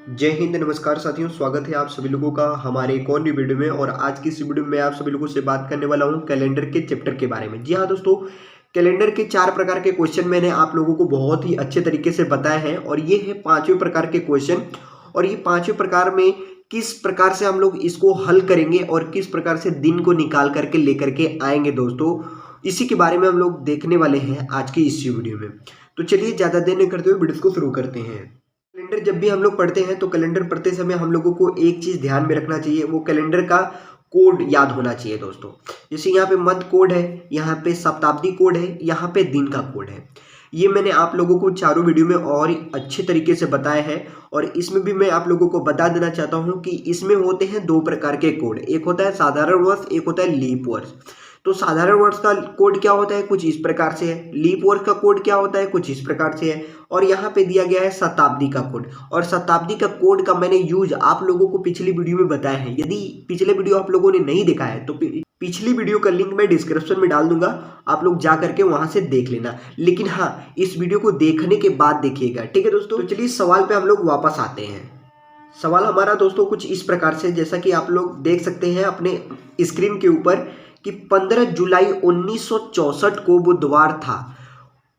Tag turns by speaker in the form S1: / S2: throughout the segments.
S1: जय हिंद, नमस्कार साथियों। स्वागत है आप सभी लोगों का हमारे एक और नई वीडियो में। और आज की इस वीडियो में आप सभी लोगों से बात करने वाला हूं कैलेंडर के चैप्टर के बारे में। जी हाँ दोस्तों, कैलेंडर के 4 प्रकार के क्वेश्चन मैंने आप लोगों को बहुत ही अच्छे तरीके से बताए हैं और ये है 5वें प्रकार के क्वेश्चन। और ये 5वें प्रकार में किस प्रकार से हम लोग इसको हल करेंगे और किस प्रकार से दिन को निकाल करके लेकर के आएंगे दोस्तों, इसी के बारे में हम लोग देखने वाले हैं आज की इस वीडियो में। तो चलिए ज़्यादा देर नहीं करते हुए वीडियो को शुरू करते हैं। कैलेंडर जब भी हम लोग पढ़ते हैं तो कैलेंडर पढ़ते समय हम लोगों को एक चीज ध्यान में रखना चाहिए, वो कैलेंडर का कोड याद होना चाहिए दोस्तों। जैसे यहाँ पे मंथ कोड है, यहाँ पे शताब्दी कोड है, यहाँ पे दिन का कोड है। ये मैंने आप लोगों को चारों वीडियो में और अच्छे तरीके से बताया है। और इसमें भी मैं आप लोगों को बता देना चाहता हूँ कि इसमें होते हैं 2 प्रकार के कोड। एक होता है साधारण वर्ष, एक होता है लीप वर्ष। तो साधारण वर्ष का कोड क्या होता है, कुछ इस प्रकार से है। लीप वर्ष का कोड क्या होता है, कुछ इस प्रकार से है। और यहाँ पे दिया गया है शताब्दी का कोड। और शताब्दी का कोड का मैंने यूज आप लोगों को पिछली वीडियो में बताया है। यदि पिछले वीडियो आप लोगों ने नहीं देखा है तो पिछली वीडियो का लिंक मैं डिस्क्रिप्शन में डाल दूंगा, आप लोग जा करके वहां से देख लेना। लेकिन हाँ, इस वीडियो को देखने के बाद देखिएगा, ठीक है दोस्तों। तो चलिए सवाल पे हम लोग वापस आते हैं। सवाल हमारा दोस्तों कुछ इस प्रकार से, जैसा कि आप लोग देख सकते हैं अपने स्क्रीन के ऊपर, कि 15 जुलाई 1964 को बुधवार था।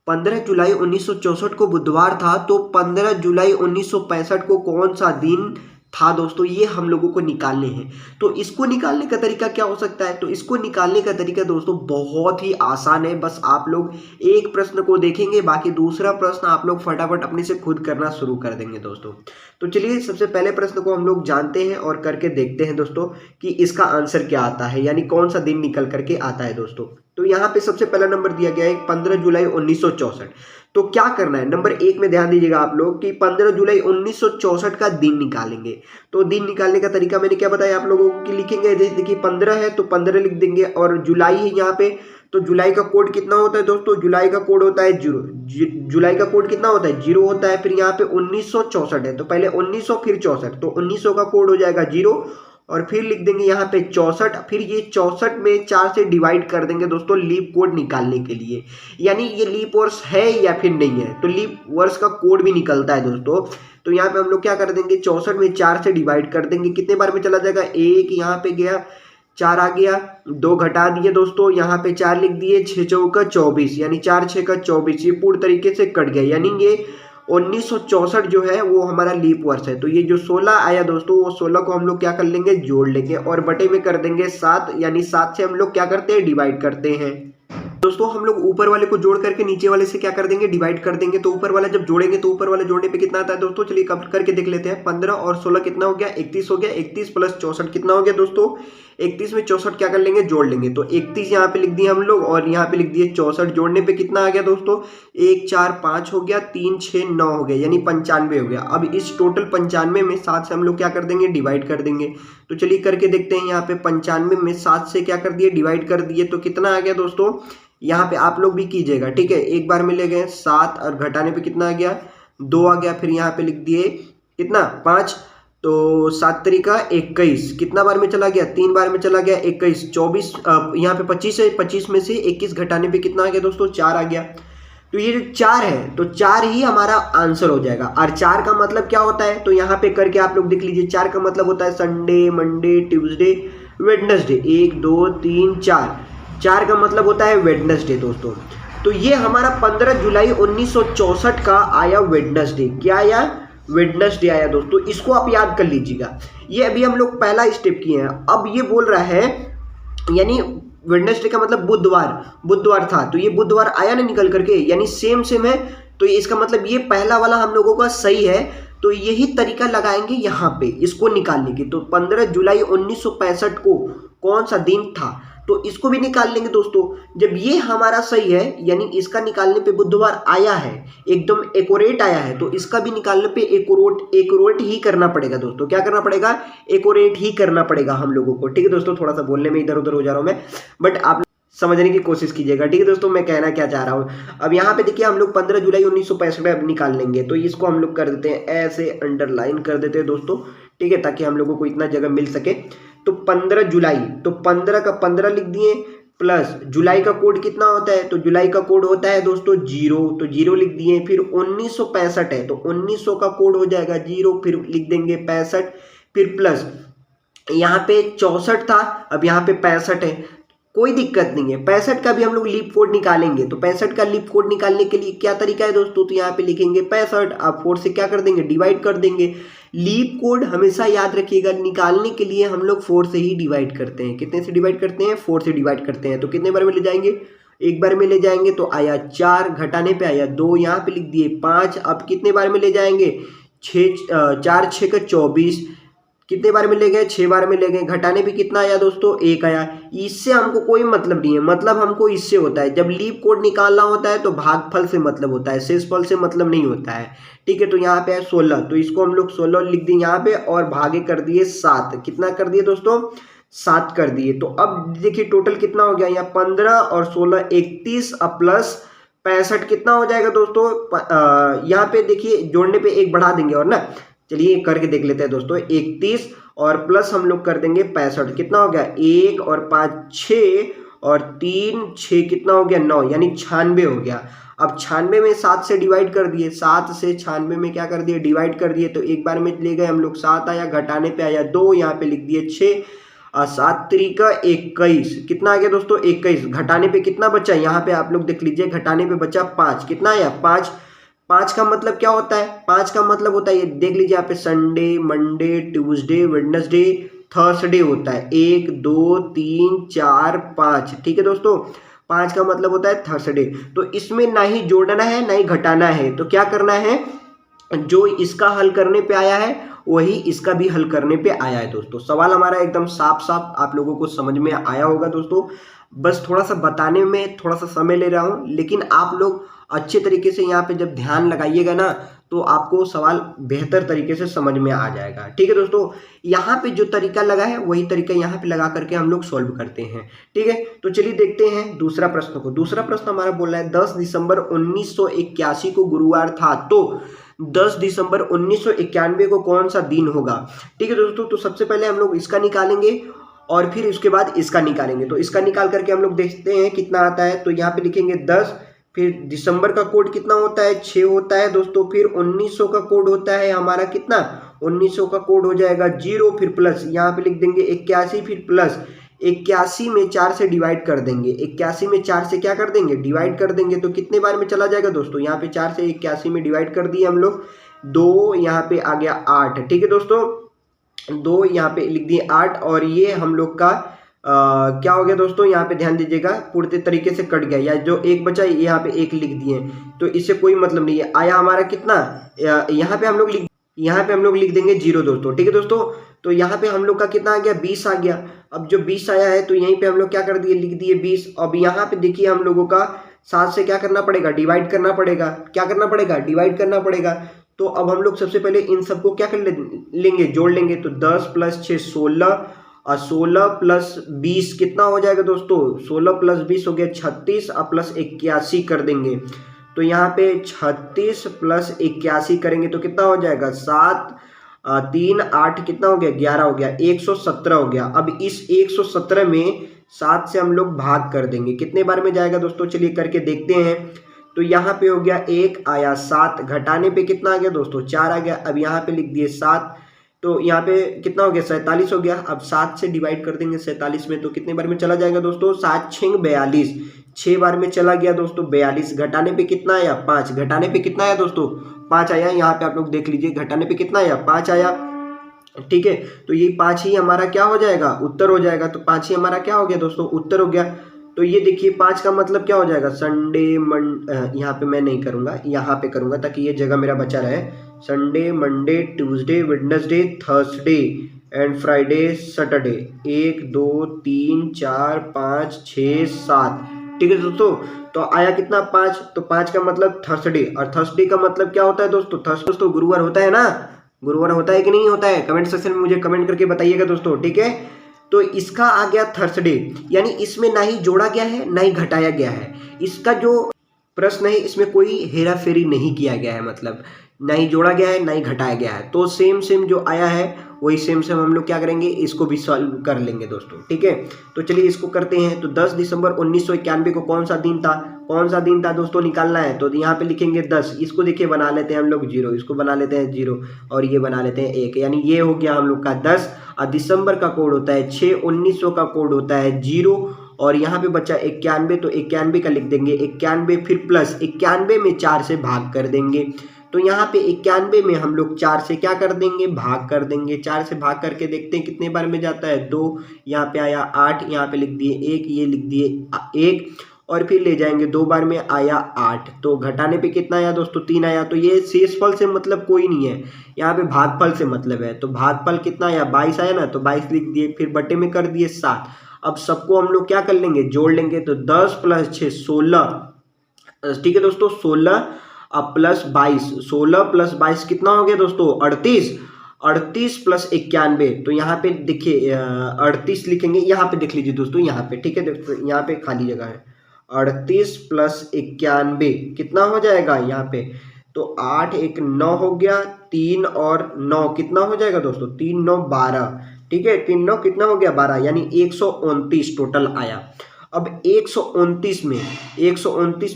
S1: 15 जुलाई 1964 को बुधवार था, तो 15 जुलाई 1965 को कौन सा दिन था दोस्तों, ये हम लोगों को निकालने हैं। तो इसको निकालने का तरीका क्या हो सकता है, तो इसको निकालने का तरीका दोस्तों बहुत ही आसान है। बस आप लोग एक प्रश्न को देखेंगे, बाकी दूसरा प्रश्न आप लोग फटाफट अपने से खुद करना शुरू कर देंगे दोस्तों। तो चलिए सबसे पहले प्रश्न को हम लोग जानते हैं और करके देखते हैं दोस्तों कि इसका आंसर क्या आता है, यानी कौन सा दिन निकल करके आता है दोस्तों। तो यहाँ पे सबसे पहला नंबर दिया गया है 15 जुलाई 1964। तो क्या करना है, नंबर 1 में ध्यान दीजिएगा आप लोग कि 15 जुलाई 1964 का दिन निकालेंगे। तो दिन निकालने का तरीका मैंने क्या बताया आप लोगों को, लिखेंगे देखिए 15 है तो 15 लिख देंगे, और जुलाई है यहाँ पे, तो जुलाई का कोड कितना होता है दोस्तों, जुलाई का कोड होता है 0। जुलाई का कोड कितना होता है, 0 होता है। फिर यहाँ पे 1964 है, तो पहले 1900 फिर 64, तो 1900 का कोड हो जाएगा 0, और फिर लिख देंगे यहाँ पे 64। फिर ये 64 में 4 से डिवाइड कर देंगे दोस्तों लीप कोड निकालने के लिए, यानी ये लीप वर्ष है या फिर नहीं है। तो लीप वर्ष का कोड भी निकलता है दोस्तों। तो यहाँ पे हम लोग क्या कर देंगे, 64 में 4 से डिवाइड कर देंगे, कितने बार में चला जाएगा, 1 यहाँ पे गया, 4 आ गया, 2 घटा दिए दोस्तों, यहाँ पे 4 लिख दिए, 6 चौका 24, यानी 4 6 का 24, ये पूर्ण तरीके से कट गया। यानी ये 1964 जो है वो हमारा लीप वर्ष है। तो ये जो 16 आया दोस्तों, वो 16 को हम लोग क्या कर लेंगे, जोड़ लेंगे और बटे में कर देंगे 7, यानी 7 से हम लोग क्या करते हैं, डिवाइड करते हैं दोस्तों। हम लोग ऊपर वाले को जोड़ करके नीचे वाले से क्या कर देंगे, डिवाइड कर देंगे। तो ऊपर वाला जब जोड़ेंगे तो ऊपर वाले जोड़ने पे कितना आता है दोस्तों, चलिए कब करके देख लेते हैं। 15 और 16 कितना हो गया, 31 हो गया। 31 प्लस 64 कितना हो गया दोस्तों, 31 में 64 क्या कर लेंगे, जोड़ लेंगे। तो 31 यहाँ पे लिख दिए हम लोग और यहाँ पे लिख दिए 64, जोड़ने पे कितना आ गया दोस्तों, 1 4 5 हो गया, 3 6 9 हो गया, यानी 95 हो गया। अब इस टोटल 95 में 7 से हम लोग क्या कर देंगे, डिवाइड कर देंगे। तो चलिए करके देखते हैं। यहाँ पे 95 में 7 से क्या कर दिए, डिवाइड कर दिए, तो कितना आ गया दोस्तों, यहाँ पे आप लोग भी कीजिएगा, ठीक है। एक बार में ले गए 7 और घटाने पे कितना आ गया, 2 आ गया। फिर यहाँ पे लिख दिए कितना, 5, तो 7 तरीका 21, कितना बार में चला गया, 3 बार में चला गया, 21 24, यहाँ पे 25 है, 25 में से 21 घटाने पे कितना आ गया दोस्तों, 4 आ गया। तो ये जो 4 है, तो 4 ही हमारा आंसर हो जाएगा। और 4 का मतलब क्या होता है, तो यहाँ पे करके आप लोग देख लीजिए। 4 का मतलब होता है संडे, मंडे, ट्यूसडे, वेडनेसडे। 1 2 3 4, 4 का मतलब होता है वेडनेसडे दोस्तों। तो ये हमारा 15 जुलाई 1964 का आया वेडनेसडे। क्या आया, वेडनेसडे आया दोस्तों। इसको आप याद कर लीजिएगा। ये अभी हम लोग पहला स्टेप किए हैं। अब ये बोल रहा है, यानी वेडनेसडे का मतलब बुधवार था, तो ये बुधवार आया ना निकल करके, यानी सेम है। तो इसका मतलब ये पहला वाला हम लोगों का सही है। तो यही तरीका लगाएंगे यहाँ पे इसको निकालने की। तो 15 जुलाई 1965 को कौन सा दिन था, तो इसको भी निकाल लेंगे दोस्तों। जब ये हमारा सही है, यानी इसका निकालने पे बुधवार आया है, एकदम एक्यूरेट आया है, तो इसका भी निकालने पे एक्यूरेट ही करना पड़ेगा दोस्तों। क्या करना पड़ेगा, एक्यूरेट ही करना पड़ेगा हम लोगों को, ठीक है दोस्तों। थोड़ा सा बोलने में इधर उधर हो जा रहा हूँ मैं, बट आप समझने की कोशिश कीजिएगा, ठीक है दोस्तों, मैं कहना क्या चाह रहा हूँ। अब यहाँ पे देखिए हम लोग 15 जुलाई 1965 अब निकाल लेंगे। तो इसको हम लोग कर देते हैं ऐसे, अंडरलाइन कर देते हैं दोस्तों, ठीक है, ताकि हम लोगों को इतना जगह मिल सके। तो 15 जुलाई, तो 15 का 15 लिख दिए, प्लस जुलाई का कोड कितना होता है, तो जुलाई का कोड होता है दोस्तों 0, तो 0 लिख दिए। फिर 1965 है तो 1900 का कोड हो जाएगा 0, फिर लिख देंगे 65, फिर प्लस यहाँ पे 64 था, अब यहाँ पे 65 है, कोई दिक्कत नहीं है। 65 का भी हम लोग लीप कोड निकालेंगे, तो 65 का लीप कोड निकालने के लिए क्या तरीका है दोस्तों, तो यहाँ पे लिखेंगे 65, आप 4 से क्या कर देंगे, डिवाइड कर देंगे। लीप कोड हमेशा याद रखिएगा, निकालने के लिए हम लोग 4 से ही डिवाइड करते हैं। कितने से डिवाइड करते हैं, 4 से डिवाइड करते हैं। तो कितने बार में ले जाएंगे, एक बार में ले जाएंगे, तो आया 4, घटाने पे आया 2, यहाँ पे लिख दिए 5। अब कितने बार में ले जाएंगे, 4 6 का 24, कितने बार में ले गए, 6 बार में ले गए, घटाने पे कितना आया दोस्तों, 1 आया। इससे हमको कोई मतलब नहीं है, मतलब हमको इससे होता है, जब लीप कोड निकालना होता है तो भागफल से मतलब होता है, शेषफल से मतलब नहीं होता है। ठीक है, तो यहाँ पे है 16, तो इसको हम लोग 16 लिख दिए यहाँ पे, और भागे कर दिए 7। कितना कर दिए दोस्तों, 7 कर दिए। तो अब देखिए टोटल कितना हो गया, यहाँ 15 और 16 31, अब प्लस 65 कितना हो जाएगा दोस्तों, यहाँ पे देखिए जोड़ने पे 1 बढ़ा देंगे, और ना चलिए करके देख लेते हैं दोस्तों। 31 और प्लस हम लोग कर देंगे 65, कितना हो गया, 1 और 5 6 और 3 6 कितना हो गया, 9, यानी 96 हो गया। अब 96 में 7 से डिवाइड कर दिए, 7 से 96 में क्या कर दिए, डिवाइड कर दिए, तो एक बार में ले गए हम लोग 7 आया, घटाने पे आया 2, यहाँ पे लिख दिए 6 और 7 3 21, कितना आ गया दोस्तों 21, घटाने पे कितना बचा, यहाँ पे आप लोग देख लीजिए, घटाने पे बचा 5, कितना आया 5। 5 का मतलब क्या होता है, 5 का मतलब होता है, ये देख लीजिए यहाँ पे Sunday, Monday, Tuesday, Wednesday, Thursday होता है, 1 2 3 4 5। ठीक है दोस्तों, 5 का मतलब होता है थर्सडे। तो इसमें ना ही जोड़ना है ना ही घटाना है, तो क्या करना है, जो इसका हल करने पे आया है वही इसका भी हल करने पे आया है दोस्तों। सवाल हमारा एकदम साफ साफ आप लोगों को समझ में आया होगा दोस्तों, बस थोड़ा सा बताने में थोड़ा सा समय ले रहा हूँ, लेकिन आप लोग अच्छे तरीके से यहाँ पे जब ध्यान लगाइएगा ना तो आपको सवाल बेहतर तरीके से समझ में आ जाएगा। ठीक है दोस्तों, यहाँ पे जो तरीका लगा है वही तरीका यहाँ पे लगा करके हम लोग सॉल्व करते हैं। ठीक है, तो चलिए देखते हैं दूसरा प्रश्न को। दूसरा प्रश्न हमारा बोल रहा है 10 दिसंबर 1981 को गुरुवार था, तो 10 दिसंबर 1991 को कौन सा दिन होगा। ठीक है दोस्तों, तो सबसे पहले हम लोग इसका निकालेंगे और फिर उसके बाद इसका निकालेंगे। तो इसका निकाल करके हम लोग देखते हैं कितना आता है। तो यहाँ पे लिखेंगे 10, फिर दिसंबर का कोड कितना होता है, 6 होता है दोस्तों, फिर 1900 का कोड होता है हमारा कितना, 1900 का कोड हो जाएगा 0, फिर प्लस यहाँ पे लिख देंगे 81, फिर प्लस 81 में 4 से डिवाइड कर देंगे, 81 में 4 से क्या कर देंगे, डिवाइड कर देंगे। तो कितने बार में चला जाएगा दोस्तों, यहाँ पे 4 से 81 में डिवाइड कर दिए हम लोग, 2 यहाँ पे आ गया 8। ठीक है दोस्तों, 2 यहाँ पे लिख दिए 8, और ये हम लोग का क्या हो गया दोस्तों, यहाँ पे ध्यान दीजिएगा पूरे तरीके से कट गया, या जो एक बचा यहाँ पे 1 लिख दिए, तो इससे कोई मतलब नहीं है। आया हमारा कितना, यहाँ पे हम लोग लिख देंगे 0 दोस्तों। ठीक है दोस्तों, तो यहाँ पे हम लोग का कितना आ गया, 20 आ गया। अब जो 20 आया है तो यहीं पे हम लोग क्या कर दिए, लिख दिए 20। अब यहाँ पे देखिए हम लोगों का 7 से क्या करना पड़ेगा, डिवाइड करना पड़ेगा, क्या करना पड़ेगा, डिवाइड करना पड़ेगा। तो अब हम लोग सबसे पहले इन सबको क्या कर लेंगे, जोड़ लेंगे। तो 10 + 6 16, और 16 + 20 कितना हो जाएगा दोस्तों, 16 + 20 हो गया 36, और प्लस 81 कर देंगे। तो यहाँ पे 36 + 81 करेंगे तो कितना हो जाएगा, 7 3 8 कितना हो गया, 11 हो गया, 117 हो गया। अब इस 117 में 7 से हम लोग भाग कर देंगे, कितने बार में जाएगा दोस्तों, चलिए करके देखते हैं। तो यहाँ पे हो गया 1 आया, 7 घटाने पे कितना आ गया दोस्तों, 4 आ गया। अब यहाँ पे लिख दिए 7, तो यहाँ पे कितना हो गया, 47 हो गया। अब 7 से डिवाइड कर देंगे 47 में, तो कितने बार में चला जाएगा दोस्तों, 7 6 42, 6 बार में चला गया दोस्तों 42। घटाने पे कितना आया, 5, घटाने पे कितना आया दोस्तों, 5 आया। यहाँ पे आप लोग देख लीजिए घटाने पे कितना आया, 5 आया। ठीक है, तो ये 5 ही हमारा क्या हो जाएगा, उत्तर हो जाएगा। तो 5 ही हमारा क्या हो गया दोस्तों, उत्तर हो गया। तो ये देखिए 5 का मतलब क्या हो जाएगा, संडे यहाँ पे मैं नहीं करूँगा, यहाँ पे करूँगा ताकि ये जगह मेरा बचा रहे। Sunday, Monday, Tuesday, Wednesday, Thursday and Friday, Saturday, 1 2 3 4 5 6 7। ठीक है दोस्तों, तो आया कितना, 5। तो 5 का मतलब थर्सडे, और थर्सडे का मतलब क्या होता है दोस्तों, थर्सडे दोस्तों गुरुवार होता है ना, गुरुवार होता है कि नहीं होता है, कमेंट सेक्शन में मुझे कमेंट करके बताइएगा दोस्तों। ठीक है, तो इसका आ गया थर्सडे, यानी इसमें ना ही जोड़ा गया है ना ही घटाया गया है। इसका जो प्रश्न है इसमें कोई हेरा फेरी नहीं किया गया है, मतलब ना ही जोड़ा गया है ना ही घटाया गया है। तो सेम जो आया है वही सेम सेम हम लोग क्या करेंगे, इसको भी सॉल्व कर लेंगे दोस्तों। ठीक है, तो चलिए इसको करते हैं। तो 10 दिसंबर 1991 को कौन सा दिन था, कौन सा दिन था दोस्तों निकालना है। तो यहाँ पे लिखेंगे 10, इसको देखिए बना लेते हैं हम लोग 0, इसको बना लेते हैं 0 और ये बना लेते हैं 1, यानी ये हो गया हम लोग का 10। और दिसंबर का कोड होता है 6, 1900 का कोड होता है 0 और यहाँ पे बचा 91, तो 91 का लिख देंगे 91, फिर प्लस 91 में 4 से भाग कर देंगे। तो यहाँ पे 91 में हम लोग 4 से क्या कर देंगे, भाग कर देंगे। 4 से भाग करके देखते हैं कितने बार में जाता है, 2, यहाँ पे आया 8, यहाँ पे लिख दिए 1, ये लिख दिए 1 और फिर ले जाएंगे 2 बार में आया 8, तो घटाने पे कितना आया दोस्तों, 3 आया। तो ये शेषफल से मतलब कोई नहीं है, यहाँ पे भागफल से मतलब है। तो भागफल कितना आया, 22 आया ना, तो 22 लिख दिए, फिर बटे में कर दिए 7। अब सबको हम लोग क्या कर लेंगे, जोड़ लेंगे। तो 10 + 6 16, ठीक है दोस्तों, 16 प्लस 22, 16 + 22 कितना हो गया दोस्तों, 38। 38 + 91, तो यहाँ पे देखिए 38 लिखेंगे, यहाँ पे देख लीजिए दोस्तों, यहाँ पे ठीक है दोस्तों, यहाँ पे खाली जगह है। 38 + 91 कितना हो जाएगा यहाँ पे, तो 8 1 9 हो गया, 3 और 9 कितना हो जाएगा दोस्तों, 3 9 12, ठीक है, 3 9 कितना हो गया 12, यानी 129 टोटल आया। अब 129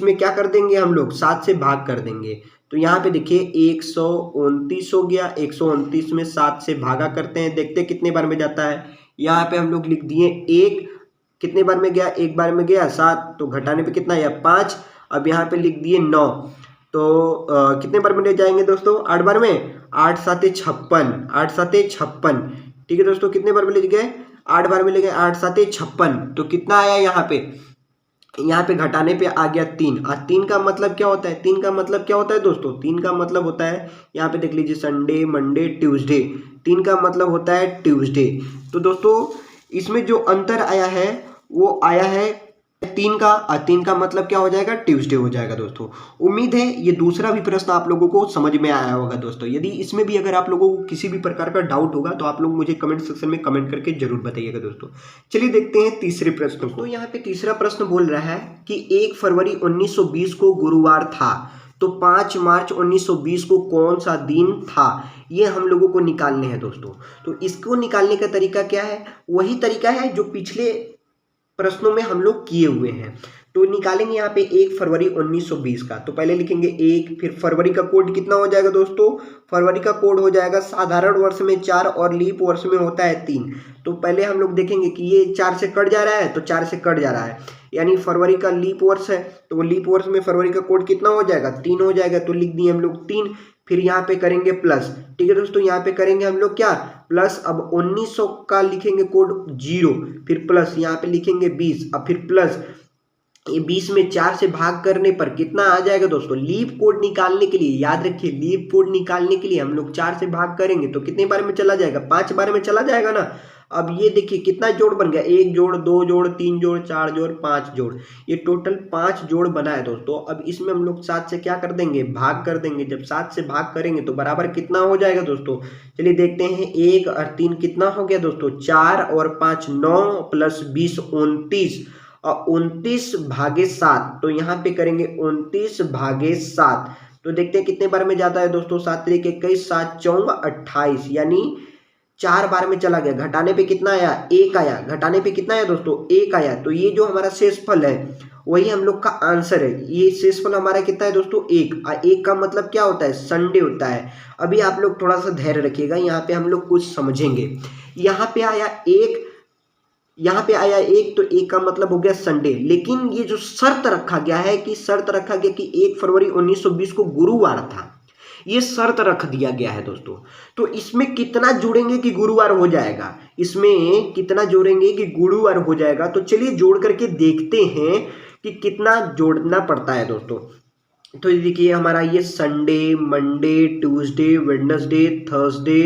S1: में क्या कर देंगे हम लोग, 7 से भाग कर देंगे। तो यहाँ पे देखिए 129 हो गया, 129 में 7 से भागा करते हैं, देखते हैं कितने बार में जाता है। यहाँ पे हम लोग लिख दिए 1, कितने बार में गया, 1 बार में गया 7, तो घटाने पे कितना आया 5। अब यहाँ पे लिख दिए 9, तो कितने बार में ले जाएंगे दोस्तों, 8 बार में, 8 7 56, 8 7 56, ठीक है दोस्तों, कितने बार में ले गए, 8 बार में ले गए, 8 7 56, तो कितना आया यहाँ पे घटाने पे आ गया 3। और 3 का मतलब क्या होता है, 3 का मतलब क्या होता है दोस्तों, 3 का मतलब होता है, यहाँ पे देख लीजिए, संडे मंडे ट्यूसडे, 3 का मतलब होता है ट्यूसडे। तो दोस्तों इसमें जो अंतर आया है वो आया है 3 का, और 3 का मतलब क्या हो जाएगा, ट्यूसडे हो जाएगा दोस्तों। उम्मीद है ये दूसरा भी प्रश्न आप लोगों को समझ में आया होगा दोस्तों। यदि इसमें भी अगर आप लोगों को किसी भी प्रकार का डाउट होगा तो आप लोग मुझे कमेंट सेक्शन में कमेंट करके जरूर बताइएगा दोस्तों। चलिए देखते हैं तीसरे प्रश्न को। तो यहाँ पे तीसरा प्रश्न बोल रहा है कि 1 फरवरी 1920 को गुरुवार था, तो 5 मार्च 1920 को कौन सा दिन था, ये हम लोगों को निकालने हैं दोस्तों। तो इसको निकालने का तरीका क्या है, वही तरीका है जो पिछले प्रश्नों में हम लोग किए हुए हैं। तो निकालेंगे यहाँ पे 1 फरवरी 1920 का, तो पहले लिखेंगे 1, फिर फरवरी का कोड कितना हो जाएगा दोस्तों, फरवरी का कोड हो जाएगा साधारण वर्ष में 4 और लीप वर्ष में होता है 3। तो पहले हम लोग देखेंगे कि ये 4 से कट जा रहा है, तो 4 से कट जा रहा है, यानी फरवरी का लीप वर्ष है, तो वो लीप वर्ष में फरवरी का कोड कितना हो जाएगा, 3 हो जाएगा, तो लिख दिए हम लोग 3। फिर यहाँ पे करेंगे प्लस, ठीक है दोस्तों, यहाँ पे करेंगे हम लोग क्या, प्लस। अब 1900 का लिखेंगे कोड 0, फिर प्लस, यहाँ पे लिखेंगे 20, अब फिर प्लस। ये 20 में 4 से भाग करने पर कितना आ जाएगा दोस्तों, लीप कोड निकालने के लिए याद रखिए, लीप कोड निकालने के लिए हम लोग 4 से भाग करेंगे तो कितने बार में चला जाएगा, 5 बार में चला जाएगा ना। अब ये देखिए कितना जोड़ बन गया, 1 जोड़ 2 जोड़ 3 जोड़ 4 जोड़ 5 जोड़, ये टोटल 5 जोड़ बना है दोस्तों। अब इसमें हम लोग 7 से क्या कर देंगे, भाग कर देंगे। जब 7 से भाग करेंगे तो बराबर कितना हो जाएगा दोस्तों, चलिए देखते हैं। 1 और 3 कितना हो गया दोस्तों, 4 और 5 9 + 20 29, और 29 भागे 7, तो यहाँ पे करेंगे 29 भागे 7, तो देखते हैं कितने बार में जाता है दोस्तों, 7 3 21 7 4 28, यानी 4 बार में चला गया। घटाने पे कितना आया, 1 आया, घटाने पे कितना आया दोस्तों, 1 आया। तो ये जो हमारा शेषफल है वही हम लोग का आंसर है। ये शेषफल हमारा कितना है दोस्तों, 1। 1 का मतलब क्या होता है, संडे होता है। अभी आप लोग थोड़ा सा धैर्य रखिएगा, यहाँ पे हम लोग कुछ समझेंगे। यहाँ पे आया 1, यहाँ पे आया 1, तो 1 का मतलब हो गया संडे। लेकिन ये जो शर्त रखा गया है कि 1 फरवरी 1920 को गुरुवार था, ये शर्त रख दिया गया है दोस्तों। तो इसमें कितना जोड़ेंगे कि गुरुवार हो जाएगा, इसमें कितना जोड़ेंगे कि गुरुवार हो जाएगा। तो चलिए जोड़ करके देखते हैं कि कितना जोड़ना पड़ता है दोस्तों। तो देखिए हमारा ये Sunday Monday Tuesday Wednesday Thursday,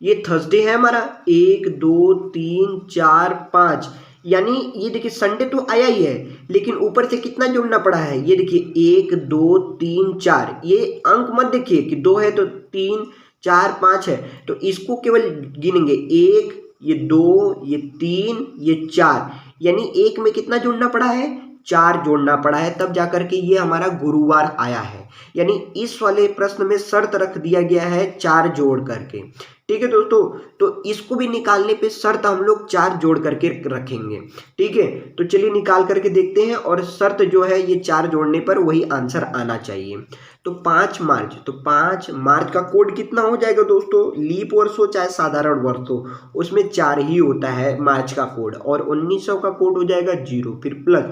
S1: ये थर्सडे है हमारा, 1 2 3 4 5, यानी ये देखिए संडे तो आया ही है, लेकिन ऊपर से कितना जोड़ना पड़ा है, ये देखिए 1 2 3 4, ये अंक मत देखिए कि 2 है तो 3 4 5 है, तो इसको केवल गिनेंगे 1 ये 2 ये 3 ये 4, यानी 1 में कितना जोड़ना पड़ा है, 4 जोड़ना पड़ा है, तब जाकर के ये हमारा गुरुवार आया है। यानी इस वाले प्रश्न में शर्त रख दिया गया है 4 जोड़ करके। ठीक है दोस्तों, तो इसको भी निकालने पे शर्त हम लोग 4 जोड़ करके रखेंगे। ठीक है, तो चलिए निकाल करके देखते हैं, और शर्त जो है ये 4 जोड़ने पर वही आंसर आना चाहिए। तो 5 मार्च, तो 5 मार्च का कोड कितना हो जाएगा दोस्तों? लीप वर्ष हो चाहे साधारण वर्ष हो, उसमें 4 ही होता है मार्च का कोड। और 1900 का कोड हो जाएगा 0, फिर प्लस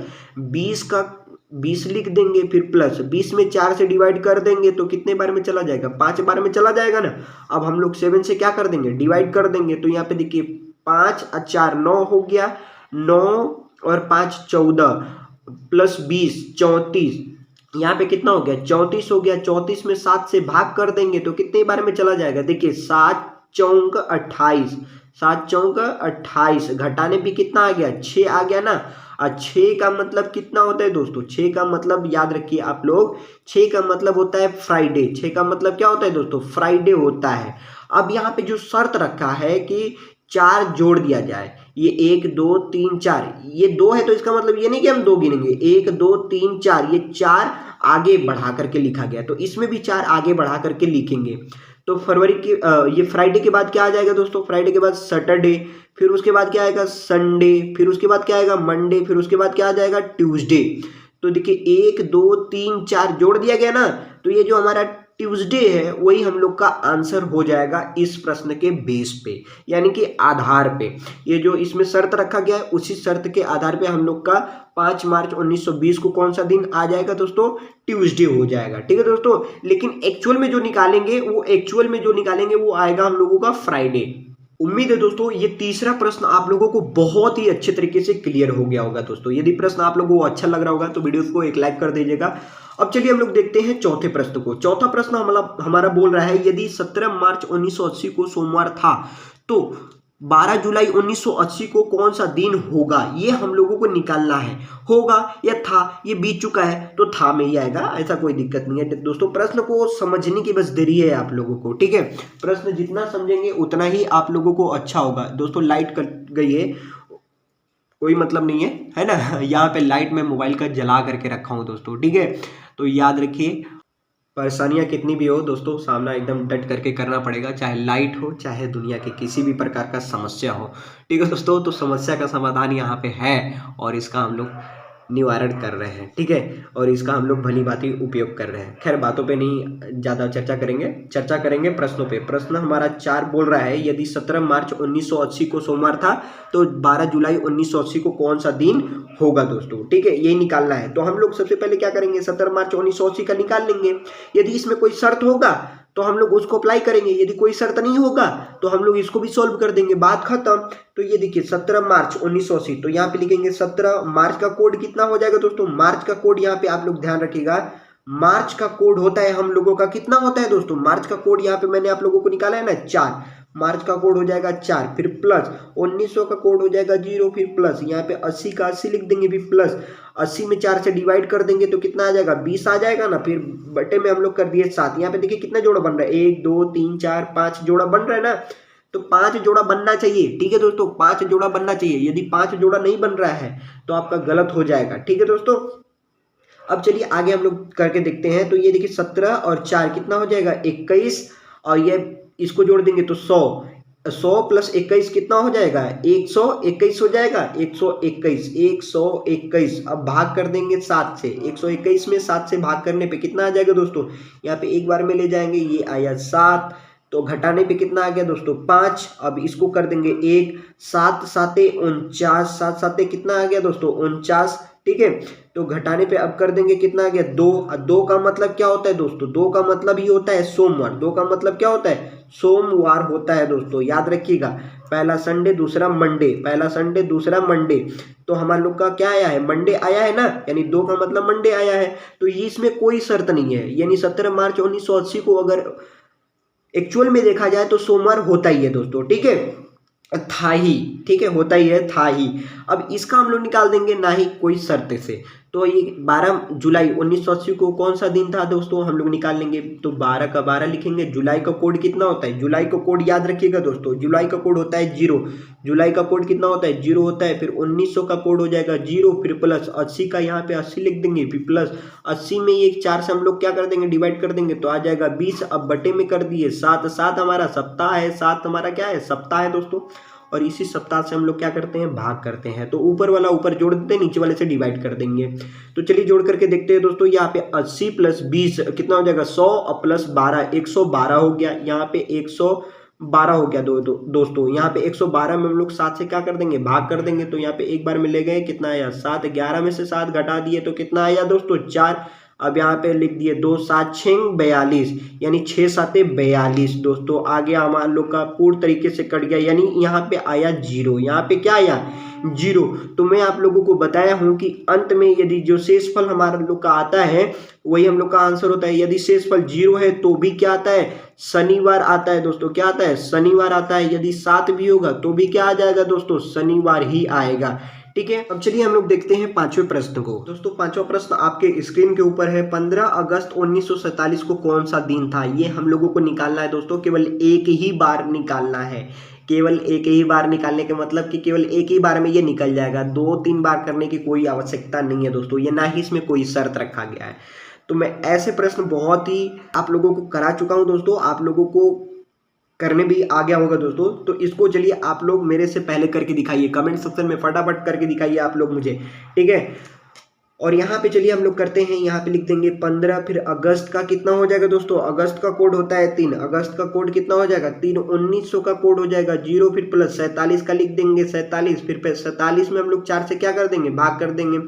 S1: 20 का 20 लिख देंगे, फिर प्लस 20 में 4 से डिवाइड कर देंगे तो कितने बार में चला जाएगा? 5 बार में चला जाएगा ना। अब हम लोग 7 से क्या कर देंगे? डिवाइड कर देंगे। तो यहाँ पे देखिए 5 और 4 9 हो गया, 9 और 5 14 प्लस 20 34, यहाँ पे कितना हो गया? 34 हो गया। 34 में 7 से भाग कर देंगे तो कितने बार में चला जाएगा? देखिए 7 चौक 28, 7 चौक 28, घटाने पे कितना आ गया? 6 आ गया ना। और 6 का मतलब कितना होता है दोस्तों? 6 का मतलब याद रखिए आप लोग, 6 का मतलब होता है फ्राइडे। 6 का मतलब क्या होता है दोस्तों? फ्राइडे होता है। अब यहाँ पे जो शर्त रखा है कि 4 जोड़ दिया जाए, ये 1 2 3 4, ये 2 है तो इसका मतलब ये नहीं कि हम 2 गिनेंगे, 1 2 3 4, ये 4 आगे बढ़ा करके लिखा गया, तो इसमें भी 4 आगे बढ़ा करके लिखेंगे। तो फरवरी की ये फ्राइडे के बाद क्या आ जाएगा दोस्तों? फ्राइडे के बाद सैटरडे, फिर उसके बाद क्या आएगा? संडे, फिर उसके बाद क्या आएगा? मंडे, फिर उसके बाद क्या आ जाएगा? ट्यूसडे। तो देखिए 1 2 3 4 जोड़ दिया गया ना, तो ये जो हमारा ट्यूसडे है वही हम लोग का आंसर हो जाएगा इस प्रश्न के बेस पे, यानी कि आधार पे। ये जो इसमें शर्त रखा गया है उसी शर्त के आधार पे हम लोग का 5 मार्च 1920 को कौन सा दिन आ जाएगा दोस्तों? ट्यूसडे हो जाएगा। ठीक है दोस्तों, लेकिन एक्चुअल में जो निकालेंगे वो आएगा हम लोगों का फ्राइडे। उम्मीद है दोस्तों ये तीसरा प्रश्न आप लोगों को बहुत ही अच्छे तरीके से क्लियर हो गया होगा। दोस्तों यदि प्रश्न आप लोगों को अच्छा लग रहा होगा तो वीडियो को एक लाइक कर दीजिएगा। अब चलिए हम लोग देखते हैं चौथे प्रश्न को। चौथा प्रश्न हमारा बोल रहा है, यदि 17 मार्च 1980 को सोमवार था तो 12 जुलाई 1980 को कौन सा दिन होगा? ये हम लोगों को निकालना है। होगा या था, ये बीत चुका है तो था में ही आएगा, ऐसा कोई दिक्कत नहीं है दोस्तों। प्रश्न को समझने की बस देरी है आप लोगों को। ठीक है, प्रश्न जितना समझेंगे उतना ही आप लोगों को अच्छा होगा। दोस्तों लाइट कट गई है, कोई मतलब नहीं है ना। यहाँ पे लाइट में मोबाइल का जला करके रखा हूँ दोस्तों। ठीक है, तो याद रखिए परेशानियां कितनी भी हो दोस्तों, सामना एकदम डट करके करना पड़ेगा, चाहे लाइट हो चाहे दुनिया के किसी भी प्रकार का समस्या हो। ठीक है दोस्तों, तो समस्या का समाधान यहाँ पे है और इसका हम लोग निवारण कर रहे हैं। ठीक है, और इसका हम लोग भली भांति उपयोग कर रहे हैं। खैर बातों पे नहीं ज़्यादा चर्चा करेंगे प्रश्नों पे। प्रश्न हमारा 4 बोल रहा है, यदि 17 मार्च 1980 को सोमवार था तो 12 जुलाई 1980 को कौन सा दिन होगा दोस्तों? ठीक है, यही निकालना है। तो हम लोग सबसे पहले क्या करेंगे? 17 मार्च 1980 का निकाल लेंगे। यदि इसमें कोई शर्त होगा तो हम लोग उसको अप्लाई करेंगे, यदि कोई शर्त नहीं होगा तो हम लोग इसको भी सॉल्व कर देंगे, बात खत्म। तो ये देखिए 17 मार्च 1980, तो यहाँ पे लिखेंगे 17 मार्च का कोड कितना हो जाएगा दोस्तों? मार्च का कोड यहाँ पे आप लोग ध्यान रखिएगा, मार्च का कोड होता है हम लोगों का कितना होता है दोस्तों? मार्च का कोड यहाँ पे मैंने आप लोगों को निकाला है ना 4, मार्च का कोड हो जाएगा 4, फिर प्लस 1900 का कोड हो जाएगा 0, फिर प्लस यहाँ पे 80 का 80 लिख देंगे, फिर प्लस 80 में 4 से डिवाइड कर देंगे तो कितना आ जाएगा? 20 आ जाएगा ना। फिर बटे में हम लोग कर दिए 7। यहाँ पे देखिए कितना जोड़ा बन रहा है? 1 2 3 4 5 जोड़ा बन रहा है ना, तो 5 जोड़ा बनना चाहिए। ठीक है दोस्तों, 5 जोड़ा बनना चाहिए। यदि 5 जोड़ा नहीं बन रहा है तो आपका गलत हो जाएगा। ठीक है दोस्तों, अब चलिए आगे हम लोग करके देखते हैं। तो ये देखिए 17 और 4 कितना हो जाएगा? 21, और ये इसको जोड़ देंगे तो 100 प्लस 21 कितना हो जाएगा? 121 हो जाएगा। 121। अब भाग कर देंगे 7 से। 121 में 7 से भाग करने पे कितना आ जाएगा दोस्तों? यहाँ पे एक बार में ले जाएंगे, ये आया 7, तो घटाने पे कितना आ गया दोस्तों? 5। अब इसको कर देंगे 1, 7 7 49, 7 7 कितना आ गया दोस्तों? 49। ठीक है, तो घटाने पे अब कर देंगे कितना आ गया? 2। 2 का मतलब क्या होता है दोस्तों? 2 का मतलब ही होता है सोमवार। 2 का मतलब क्या होता है? सोमवार होता है दोस्तों, याद रखिएगा। पहला संडे दूसरा मंडे, पहला संडे दूसरा मंडे, तो हमारे लोग का क्या आया है? मंडे आया है ना, यानी 2 का मतलब मंडे आया है। तो ये इसमें कोई शर्त नहीं है, यानी 17 मार्च 1980 को अगर एक्चुअल में देखा जाए तो सोमवार होता ही है दोस्तों। ठीक है, था ही, ठीक है, होता ही है, था ही। अब इसका हम लोग निकाल देंगे ना ही कोई शर्त से। तो ये 12 जुलाई 1980 को कौन सा दिन था दोस्तों, हम लोग निकाल लेंगे। तो 12 का 12 लिखेंगे। जुलाई का कोड कितना होता है, जुलाई का कोड याद रखिएगा दोस्तों, जुलाई का कोड होता है 0। जुलाई का कोड कितना होता है, 0 होता है। फिर 1900 का कोड हो जाएगा 0, फिर प्लस 80 का यहाँ पे 80 लिख देंगे, फिर प्लस 80 में ये 4 से हम लोग क्या कर देंगे, डिवाइड कर देंगे, तो आ जाएगा 20। अब बटे में कर दिए 7, 7 हमारा सप्ताह है, 7 हमारा क्या है, सप्ताह है दोस्तों। और इसी सप्ताह से हम लोग क्या करते हैं, भाग करते हैं। तो ऊपर वाला ऊपर जोड़ देते हैं, नीचे वाले से डिवाइड कर देंगे। तो चलिए जोड़ करके देखते हैं दोस्तों। यहाँ पे 80 प्लस 20 कितना हो जाएगा, 100 और प्लस 12 112 हो गया। यहाँ पे 112 हो गया दोस्तों। यहाँ पे 112 में हम लोग 7 से क्या कर देंगे, भाग कर देंगे। तो यहाँ पे एक बार में ले गए, कितना आया 7। 11 में से 7 घटा दिए तो कितना आया दोस्तों, 4। अब यहाँ पे लिख दिए 2 7 6 42, यानी 6 7 42 दोस्तों। आ गया हमारे लोग का पूर्ण तरीके से कट गया, यानी यहाँ पे आया 0। यहाँ पे क्या आया, 0। तो मैं आप लोगों को बताया हूँ कि अंत में यदि जो शेषफल हमारा लोग का आता है वही हम लोग का आंसर होता है। यदि शेषफल 0 है तो भी क्या आता है, शनिवार आता है दोस्तों। क्या आता है, शनिवार आता है। यदि 7 भी होगा तो भी क्या आ जाएगा दोस्तों, शनिवार ही आएगा। ठीक है, अब चलिए हम लोग देखते हैं पांचवें प्रश्न को। दोस्तों पांचवा प्रश्न आपके स्क्रीन के ऊपर है। 15 अगस्त 1947 को कौन सा दिन था, ये हम लोगों को निकालना है दोस्तों। केवल एक ही बार निकालना है, केवल एक ही बार निकालने के मतलब कि केवल एक ही बार में ये निकल जाएगा। 2-3 बार करने की कोई आवश्यकता नहीं है दोस्तों, ये ना ही इसमें कोई शर्त रखा गया है। तो मैं ऐसे प्रश्न बहुत ही आप लोगों को करा चुका हूँ दोस्तों, आप लोगों को करने भी आ गया होगा दोस्तों। तो इसको चलिए आप लोग मेरे से पहले करके दिखाइए, कमेंट सेक्शन में फटाफट करके दिखाइए आप लोग मुझे, ठीक है। और यहाँ पे चलिए हम लोग करते हैं, यहाँ पे लिख देंगे 15। फिर अगस्त का कितना हो जाएगा दोस्तों, अगस्त का कोड होता है 3। अगस्त का कोड कितना हो जाएगा, 3। 1900 का कोड हो जाएगा 0, फिर प्लस 47 का लिख देंगे 47। फिर 47 में हम लोग 4 से क्या कर देंगे, भाग कर देंगे।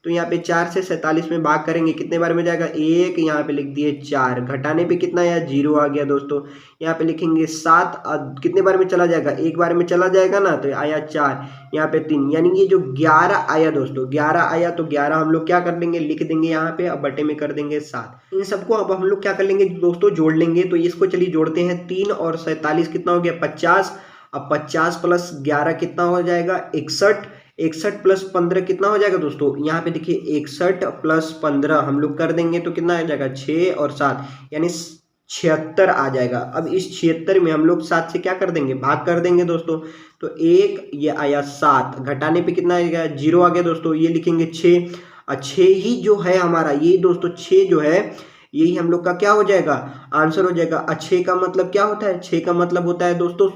S1: तो यहाँ पे 4 से 47 में भाग करेंगे, कितने बार में जाएगा, 1। यहाँ पे लिख दिए 4, घटाने पे कितना आया, 0 आ गया दोस्तों। यहाँ पे लिखेंगे 7, कितने बार में चला जाएगा, एक बार में चला जाएगा ना, तो आया 4। यहाँ पे 3, यानी ये जो 11 आया दोस्तों, 11 आया। तो 11 हम लोग क्या कर लेंगे, लिख देंगे यहाँ पे, अब बटे में कर देंगे 7। इन सबको अब हम लोग क्या कर लेंगे दोस्तों, जोड़ लेंगे। तो इसको चलिए जोड़ते हैं, 3 और 47 कितना हो गया, 50। अब 50 प्लस 11 कितना हो जाएगा, 61। 61 प्लस 15 कितना हो जाएगा दोस्तों, यहाँ पे देखिए 61 प्लस 15 हम लोग कर देंगे तो कितना आ जाएगा, 6 और 7 यानी 76 आ जाएगा। अब इस 76 में हम लोग 7 से क्या कर देंगे, भाग कर देंगे दोस्तों। तो 1 ये आया 7, घटाने पे कितना आएगा, 0 आ गया दोस्तों। ये लिखेंगे 6, और 6 ही जो है हमारा ये दोस्तों, 6 जो है यही हम लोग का क्या हो जाएगा, आंसर हो जाएगा। 6 का मतलब क्या होता है, 6 का मतलब होता है दोस्तों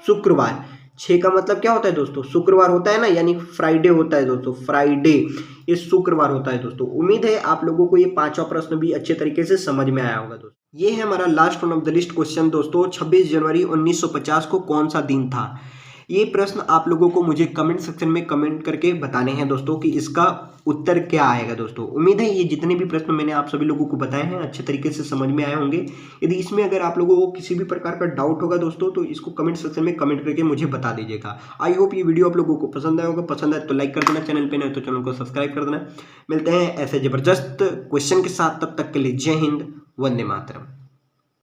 S1: शुक्रवार। 6 का मतलब क्या होता है दोस्तों, शुक्रवार होता है ना, यानी फ्राइडे होता है दोस्तों, फ्राइडे ये शुक्रवार होता है दोस्तों। उम्मीद है आप लोगों को ये पांचवा प्रश्न भी अच्छे तरीके से समझ में आया होगा दोस्तों। ये है हमारा last one of the list question दोस्तों। 26 जनवरी 1950 को कौन सा दिन था। ये प्रश्न आप लोगों को मुझे कमेंट सेक्शन में कमेंट करके बताने हैं दोस्तों कि इसका उत्तर क्या आएगा दोस्तों। उम्मीद है ये जितने भी प्रश्न मैंने आप सभी लोगों को बताए हैं अच्छे तरीके से समझ में आए होंगे। यदि इसमें अगर आप लोगों को किसी भी प्रकार का डाउट होगा दोस्तों तो इसको कमेंट सेक्शन में कमेंट करके मुझे बता दीजिएगा। आई होप ये वीडियो आप लोगों को पसंद आया होगा। पसंद आए तो लाइक कर देना, चैनल पे नए तो चैनल को सब्सक्राइब कर देना। मिलते हैं ऐसे जबरदस्त क्वेश्चन के साथ, तब तक के लिए जय हिंद, वंदे मातरम।